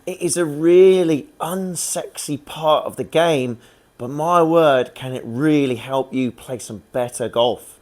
It is a really unsexy part of the game, but my word, can it really help you play some better golf.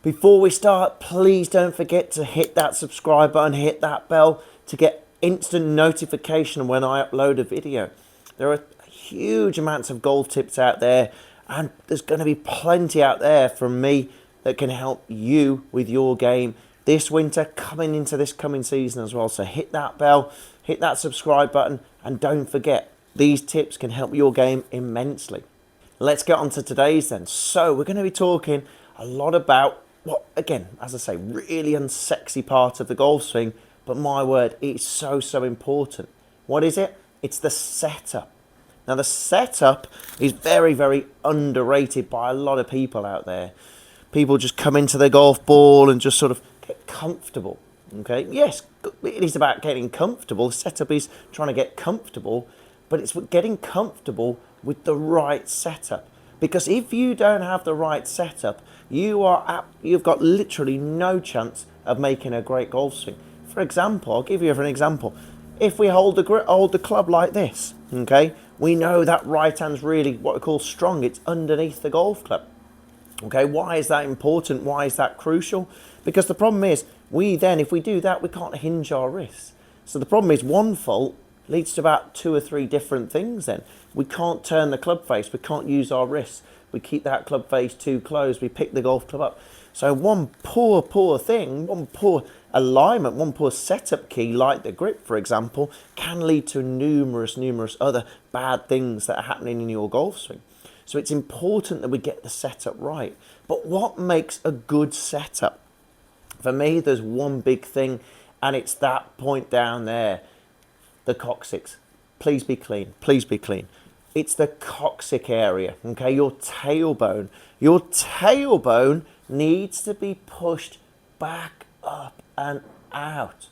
Before we start, please don't forget to hit that subscribe button, hit that bell to get instant notification when I upload a video. There are huge amounts of golf tips out there, and there's going to be plenty out there from me that can help you with your game this winter, coming into this coming season as well. So hit that bell, hit that subscribe button, and don't forget, these tips can help your game immensely. Let's get on to today's then. So we're going to be talking a lot about what, again, as I say, really unsexy part of the golf swing, but my word, it's so important. What is it? It's the setup. Now the setup is very underrated by a lot of people out there. People just come into their golf ball and just sort of get comfortable. Okay, yes, it is about getting comfortable. Setup is trying to get comfortable, but it's getting comfortable with the right setup. Because if you don't have the right setup, you've got literally no chance of making a great golf swing. For example, I'll give you an example. If we hold the club like this, okay, we know that right hand's really what we call strong. It's underneath the golf club. Okay, why is that important? Why is that crucial? Because the problem is, if we do that, we can't hinge our wrists. So the problem is, one fault leads to about 2 or 3 different things then. We can't turn the club face, we can't use our wrists, we keep that club face too close, we pick the golf club up. So one poor thing, one poor alignment, one poor setup key, like the grip, for example, can lead to numerous other bad things that are happening in your golf swing. So it's important that we get the setup right. But what makes a good setup? For me, there's one big thing, and it's that point down there, the coccyx. Please be clean, please be clean. It's the coccyx area, okay? Your tailbone. Your tailbone needs to be pushed back up and out.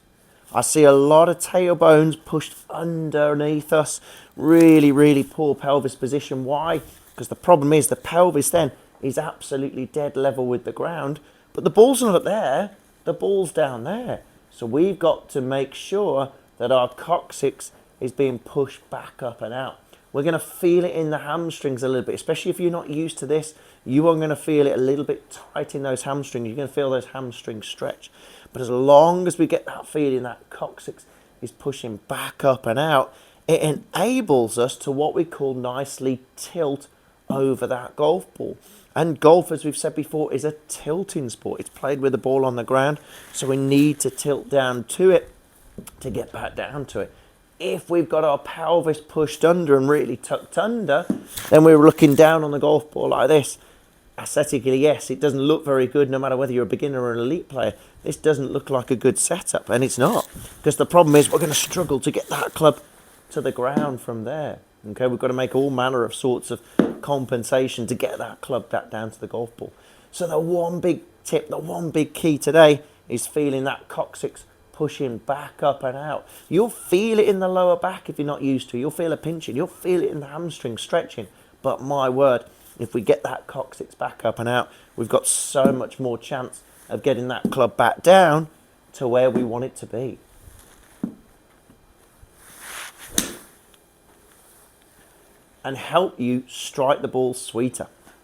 I see a lot of tailbones pushed underneath us. Really poor pelvis position. Why? Because the problem is the pelvis then is absolutely dead level with the ground, but the ball's not up there, the ball's down there. So we've got to make sure that our coccyx is being pushed back up and out. We're going to feel it in the hamstrings a little bit, especially if you're not used to this. You are going to feel it a little bit tight in those hamstrings. You're going to feel those hamstrings stretch. But as long as we get that feeling, that coccyx is pushing back up and out, it enables us to what we call nicely tilt over that golf ball. And golf, as we've said before, is a tilting sport. It's played with the ball on the ground, so we need to tilt down to it to get back down to it. If we've got our pelvis pushed under and really tucked under, then we're looking down on the golf ball like this. Aesthetically, yes, it doesn't look very good no matter whether you're a beginner or an elite player. This doesn't look like a good setup, and it's not. Because the problem is we're going to struggle to get that club to the ground from there. Okay, we've got to make all manner of sorts of compensation to get that club back down to the golf ball. So the one big tip, the one big key today is feeling that coccyx pushing back up and out. You'll feel it in the lower back if you're not used to. You'll feel a pinching. You'll feel it in the hamstring stretching. But my word, if we get that coccyx back up and out, we've got so much more chance of getting that club back down to where we want it to be. And help you strike the ball sweeter.